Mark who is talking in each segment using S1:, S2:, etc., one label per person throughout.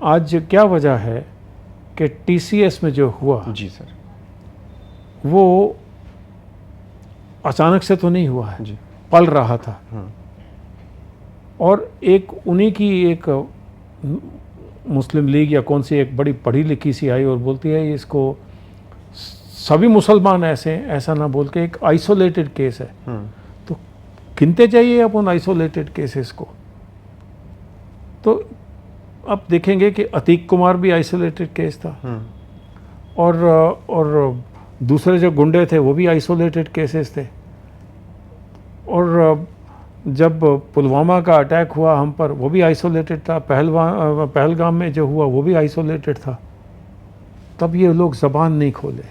S1: आज क्या वजह है कि टीसीएस में जो हुआ
S2: जी सर,
S1: वो अचानक से तो नहीं हुआ है,
S2: जी,
S1: पल रहा था।
S2: हाँ,
S1: और एक उन्हीं की एक मुस्लिम लीग या कौन सी एक बड़ी पढ़ी लिखी सी आई और बोलती है इसको सभी मुसलमान ऐसे हैं, ऐसा ना बोल के एक आइसोलेटेड केस है।
S2: हाँ,
S1: तो गिनते जाइए आप उन आइसोलेटेड केसेस को, तो आप देखेंगे कि अतीक कुमार भी आइसोलेटेड केस था,
S2: हाँ,
S1: और दूसरे जो गुंडे थे वो भी आइसोलेटेड केसेस थे। और जब पुलवामा का अटैक हुआ हम पर, वो भी आइसोलेटेड था। पहलगाम में जो हुआ वो भी आइसोलेटेड था। तब ये लोग ज़बान नहीं खोले।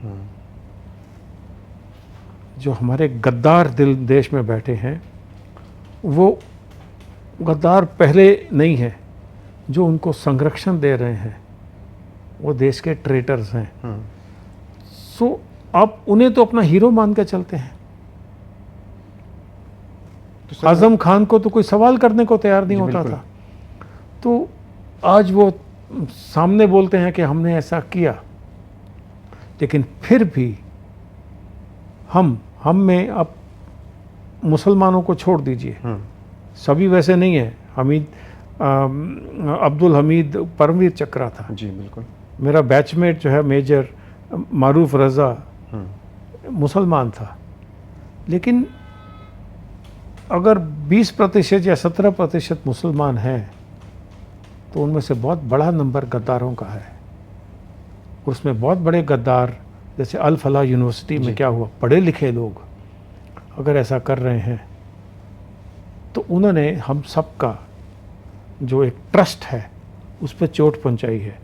S2: हाँ,
S1: जो हमारे गद्दार दिल देश में बैठे हैं, वो गद्दार पहले नहीं है, जो उनको संरक्षण दे रहे हैं वो देश के ट्रेटर्स हैं।
S2: हाँ,
S1: सो आप उन्हें तो अपना हीरो मान के चलते हैं।
S2: तो सर
S1: आजम खान को तो कोई सवाल करने को तैयार नहीं
S2: जी,
S1: होता
S2: बिल्कुल।
S1: था। तो आज वो सामने बोलते हैं कि हमने ऐसा किया, लेकिन फिर भी हम में अब मुसलमानों को छोड़ दीजिए,
S2: हाँ,
S1: सभी वैसे नहीं है। अब्दुल हमीद परमवीर चक्रा था,
S2: जी, बिल्कुल,
S1: मेरा बैचमेट जो है मेजर मारूफ रज़ा,
S2: हाँ,
S1: मुसलमान था। लेकिन अगर 20% या 17% मुसलमान हैं, तो उनमें से बहुत बड़ा नंबर गद्दारों का है। उसमें बहुत बड़े गद्दार, जैसे अल फलाह यूनिवर्सिटी में
S2: जी।
S1: क्या हुआ, पढ़े लिखे लोग अगर ऐसा कर रहे हैं तो उन्होंने हम सब का जो एक ट्रस्ट है उस पर चोट पहुंचाई है।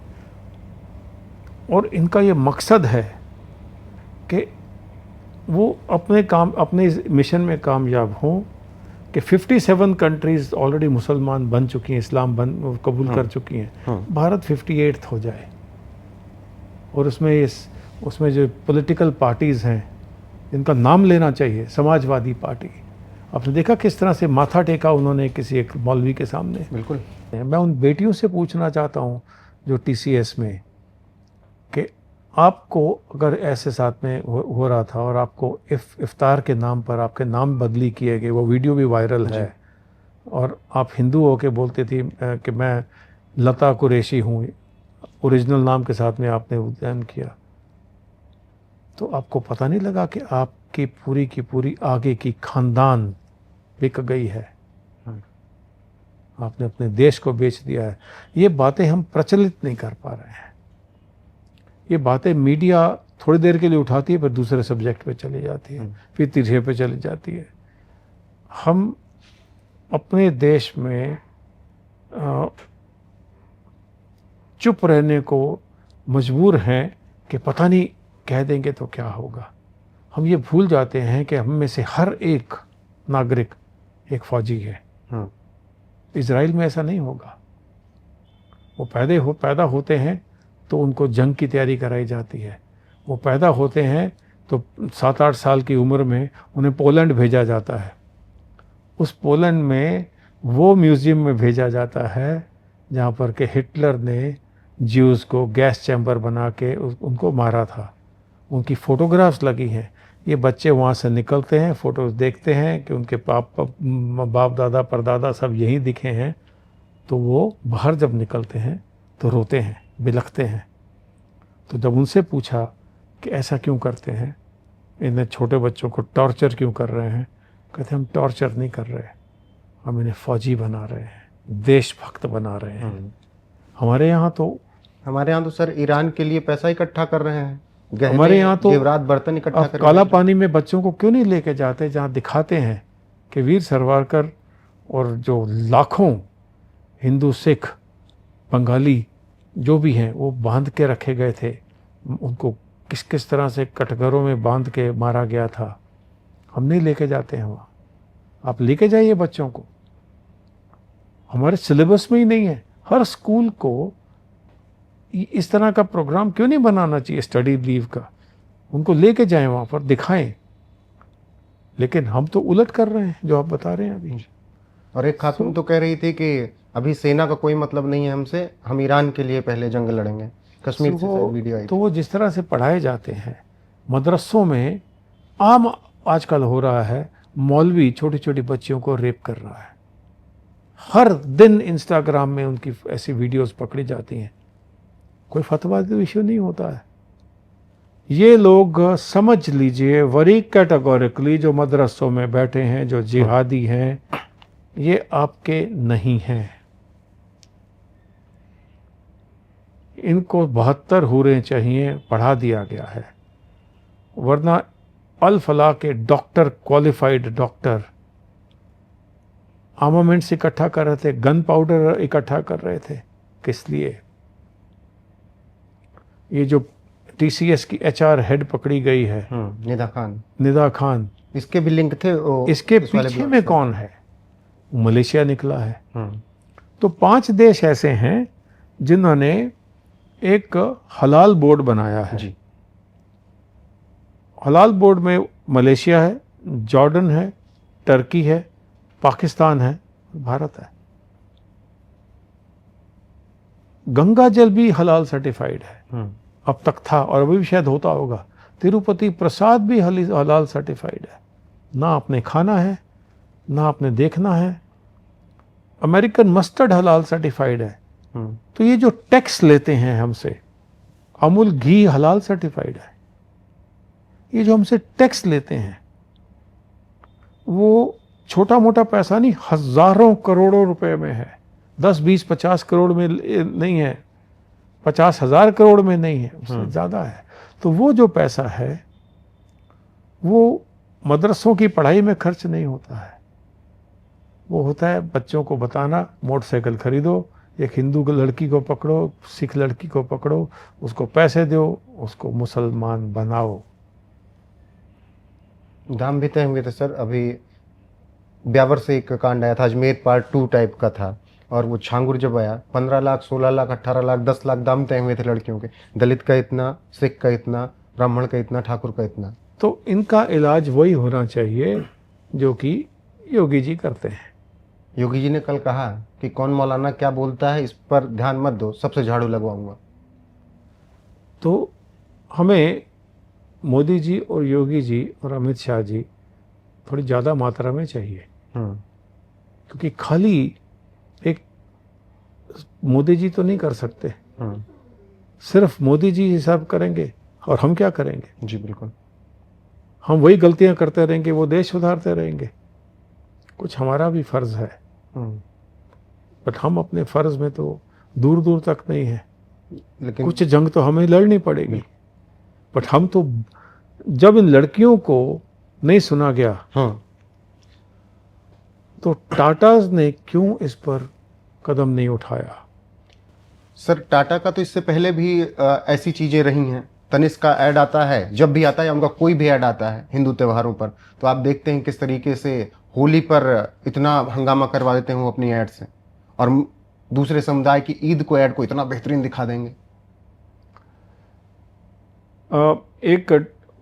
S1: और इनका ये मकसद है कि वो अपने इस मिशन में कामयाब हों कि 57 कंट्रीज़ ऑलरेडी मुसलमान बन चुकी हैं, इस्लाम कबूल
S2: हाँ,
S1: कर चुकी हैं।
S2: हाँ,
S1: भारत 58th हो जाए, और उसमें जो पॉलिटिकल पार्टीज़ हैं जिनका नाम लेना चाहिए, समाजवादी पार्टी, आपने देखा किस तरह से माथा टेका उन्होंने किसी एक मौलवी के सामने।
S2: बिल्कुल,
S1: मैं उन बेटियों से पूछना चाहता हूँ जो टीसीएस में, कि आपको अगर ऐसे साथ में हो रहा था और आपको इफ्तार के नाम पर आपके नाम बदली किए गए, वो वीडियो भी वायरल है, और आप हिंदू होके बोलते थी कि मैं लता कुरैशी हूँ, ओरिजिनल नाम के साथ में आपने उद्यान किया, तो आपको पता नहीं लगा कि आपकी पूरी की पूरी आगे की खानदान बिक गई है,
S2: हाँ,
S1: आपने अपने देश को बेच दिया है। ये बातें हम प्रचलित नहीं कर पा रहे हैं। ये बातें मीडिया थोड़ी देर के लिए उठाती है, फिर दूसरे सब्जेक्ट पे चली जाती है, फिर तीसरे पे चली जाती है। हम अपने देश में चुप रहने को मजबूर हैं कि पता नहीं कह देंगे तो क्या होगा। हम ये भूल जाते हैं कि हम में से हर एक नागरिक एक फौजी है।
S2: हाँ,
S1: इजराइल में ऐसा नहीं होगा। वो पैदा होते हैं तो उनको जंग की तैयारी कराई जाती है। वो पैदा होते हैं तो 7-8 साल की उम्र में उन्हें पोलैंड भेजा जाता है। उस पोलैंड में वो म्यूज़ियम में भेजा जाता है जहाँ पर के हिटलर ने ज्यूज़ को गैस चैम्बर बना के उनको मारा था। उनकी फ़ोटोग्राफ्स लगी हैं। ये बच्चे वहाँ से निकलते हैं, फ़ोटोज़ देखते हैं कि उनके बाप दादा परदादा सब यहीं दिखे हैं, तो वो बाहर जब निकलते हैं तो रोते हैं, बिलखते हैं। तो जब उनसे पूछा कि ऐसा क्यों करते हैं, इन्हें छोटे बच्चों को टॉर्चर क्यों कर रहे हैं, कहते हम टॉर्चर नहीं कर रहे, हम इन्हें फ़ौजी बना रहे हैं, देशभक्त बना रहे हैं।
S2: हाँ।
S1: हमारे यहाँ तो
S2: सर ईरान के लिए पैसा इकट्ठा कर रहे हैं,
S1: हमारे यहाँ तो
S2: जेवरात बर्तन इकट्ठा
S1: आप
S2: कर
S1: काला पानी में बच्चों को क्यों नहीं लेके जाते, जहाँ दिखाते हैं कि वीर सावरकर और जो लाखों हिंदू, सिख, बंगाली जो भी हैं वो बांध के रखे गए थे, उनको किस किस तरह से कटघरों में बांध के मारा गया था। हम नहीं लेके जाते हैं वहाँ। आप लेके जाइए बच्चों को, हमारे सिलेबस में ही नहीं है। हर स्कूल को इस तरह का प्रोग्राम क्यों नहीं बनाना चाहिए, स्टडी लीव का, उनको लेके जाएं वहाँ पर, दिखाएं। लेकिन हम तो उलट कर रहे हैं जो आप बता रहे हैं अभी।
S2: और एक खातून तो कह रही थी कि अभी सेना का कोई मतलब नहीं है हमसे, हम ईरान के लिए पहले जंग लड़ेंगे। कश्मीर से शायद वीडियो आई
S1: तो
S2: थी।
S1: वो जिस तरह से पढ़ाए जाते हैं मदरसों में, आम आजकल हो रहा है, मौलवी छोटी छोटी बच्चियों को रेप कर रहा है। हर दिन इंस्टाग्राम में उनकी ऐसी वीडियोस पकड़ी जाती हैं। कोई फतवा का इश्यू नहीं होता है। ये लोग समझ लीजिए वेरी कैटेगोरिकली जो मदरसों में बैठे हैं, जो जिहादी हैं, ये आपके नहीं हैं। इनको 72 हूरें चाहिए, पढ़ा दिया गया है। वरना अल फलाह के डॉक्टर, क्वालिफाइड डॉक्टर आर्मामेंट्स इकट्ठा कर रहे थे, गन पाउडर इकट्ठा कर रहे थे। किस लिए? ये जो टीसीएस की एचआर हेड पकड़ी गई है, निदा खान,
S2: इसके भी लिंक थे
S1: इसके
S2: इस वाले
S1: पीछे
S2: ब्लॉग
S1: में
S2: से।
S1: कौन है? मलेशिया निकला है। तो 5 देश ऐसे हैं जिन्होंने एक हलाल बोर्ड बनाया है।
S2: जी।
S1: हलाल बोर्ड में मलेशिया है, जॉर्डन है, टर्की है, पाकिस्तान है, भारत है। गंगा जल भी हलाल सर्टिफाइड है, अब तक था और अभी भी शायद होता होगा। तिरुपति प्रसाद भी हलाल सर्टिफाइड है। ना आपने खाना है, ना आपने देखना है। अमेरिकन मस्टर्ड हलाल सर्टिफाइड है। तो ये जो टैक्स लेते हैं हमसे, अमूल घी हलाल सर्टिफाइड है। ये जो हमसे टैक्स लेते हैं वो छोटा मोटा पैसा नहीं, हजारों करोड़ों रुपए में है। 10, 20, 50 करोड़ में नहीं है, 50,000 करोड़ में नहीं है, उससे ज़्यादा है। तो वो जो पैसा है वो मदरसों की पढ़ाई में खर्च नहीं होता है। वो होता है बच्चों को बताना, मोटरसाइकिल खरीदो, एक हिंदू लड़की को पकड़ो, सिख लड़की को पकड़ो, उसको पैसे दो, उसको मुसलमान बनाओ।
S2: दाम भी तय हुए थे सर। अभी ब्यावर से एक कांड आया था, अजमेर पार्ट 2 टाइप का था, और वो छांगुर जब आया 15 लाख, 16 लाख, 18 लाख, 10 लाख दाम तय हुए थे लड़कियों के। दलित का इतना, सिख का इतना, ब्राह्मण का इतना, ठाकुर का इतना।
S1: तो इनका इलाज वही होना चाहिए जो कि योगी जी करते हैं।
S2: योगी जी ने कल कहा कि कौन मौलाना क्या बोलता है इस पर ध्यान मत दो, सबसे झाड़ू लगवाऊंगा।
S1: तो हमें मोदी जी और योगी जी और अमित शाह जी थोड़ी ज़्यादा मात्रा में चाहिए, क्योंकि खाली एक मोदी जी तो नहीं कर सकते। सिर्फ मोदी जी ही सब करेंगे और हम क्या करेंगे?
S2: जी बिल्कुल।
S1: हम वही गलतियां करते रहेंगे, वो देश सुधारते रहेंगे। कुछ हमारा भी फर्ज है, बट हम अपने फर्ज में तो दूर दूर तक नहीं है।
S2: लेकिन
S1: कुछ जंग तो हमें लड़नी पड़ेगी, बट हम तो, जब इन लड़कियों को नहीं सुना गया, तो टाटाज ने क्यों इस पर कदम नहीं उठाया?
S2: सर टाटा का तो इससे पहले भी ऐसी चीजें रही हैं। तनिष्क का ऐड आता है, जब भी आता है, या उनका कोई भी ऐड आता है हिंदू त्योहारों पर, तो आप देखते हैं किस तरीके से होली पर इतना हंगामा करवा देते हैं वो अपनी ऐड से, और दूसरे समुदाय की ईद को ऐड को इतना बेहतरीन दिखा देंगे।
S1: एक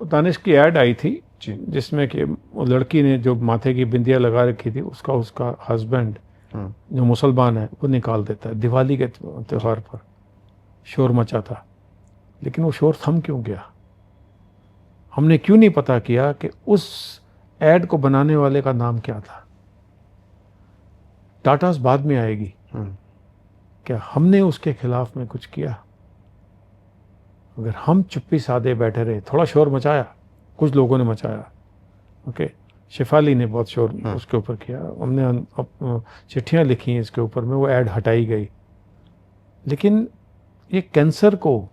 S1: तनिष्क की ऐड आई थी जिसमें कि लड़की ने जो माथे की बिंदिया लगा रखी थी, उसका हस्बैंड जो मुसलमान है वो निकाल देता है। दिवाली के त्यौहार पर शोर मचा था, लेकिन वो शोर थम क्यों गया? हमने क्यों नहीं पता किया कि उस ऐड को बनाने वाले का नाम क्या था? टाटास बाद में आएगी, क्या हमने उसके खिलाफ में कुछ किया? अगर हम चुप्पी साधे बैठे रहे, थोड़ा शोर मचाया, कुछ लोगों ने मचाया, ओके, शेफाली ने बहुत शोर उसके ऊपर किया, हमने चिट्ठियां लिखी हैं इसके ऊपर में, वो ऐड हटाई गई। लेकिन ये कैंसर को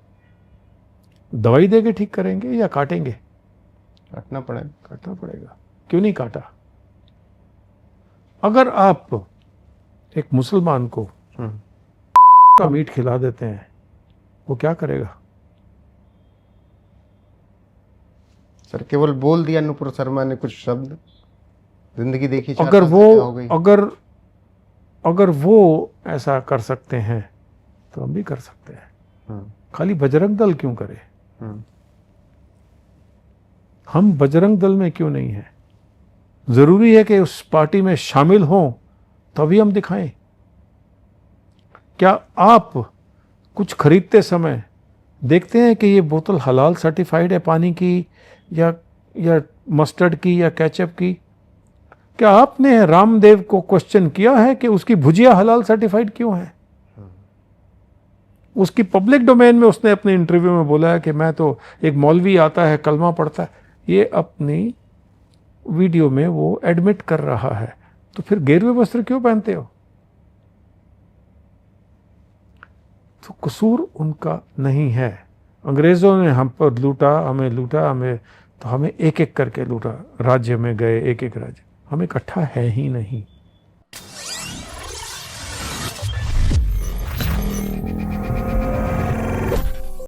S1: दवाई देके ठीक करेंगे या काटेंगे?
S2: काटना पड़ेगा।
S1: काटना पड़ेगा। क्यों नहीं काटा? अगर आप एक मुसलमान को का मीट खिला देते हैं, वो क्या करेगा?
S2: सर केवल बोल दिया नुपुर शर्मा ने कुछ शब्द, जिंदगी देखी।
S1: अगर वो ऐसा कर सकते हैं तो हम भी कर सकते हैं। खाली बजरंग दल क्यों करे? हम बजरंग दल में क्यों नहीं हैं? जरूरी है कि उस पार्टी में शामिल हों तो अभी हम दिखाएं। क्या आप कुछ खरीदते समय देखते हैं कि ये बोतल हलाल सर्टिफाइड है पानी की, या मस्टर्ड की, या केचप की? क्या आपने रामदेव को क्वेश्चन किया है कि उसकी भुजिया हलाल सर्टिफाइड क्यों है? उसकी पब्लिक डोमेन में उसने अपने इंटरव्यू में बोला है कि मैं तो, एक मौलवी आता है कलमा पढ़ता है, ये अपनी वीडियो में वो एडमिट कर रहा है। तो फिर गेरुए वस्त्र क्यों पहनते हो? तो कसूर उनका नहीं है। अंग्रेजों ने हम पर लूटा, हमें तो हमें एक एक करके लूटा। राज्य में गए, एक एक राज्य, हम इकट्ठा है ही नहीं।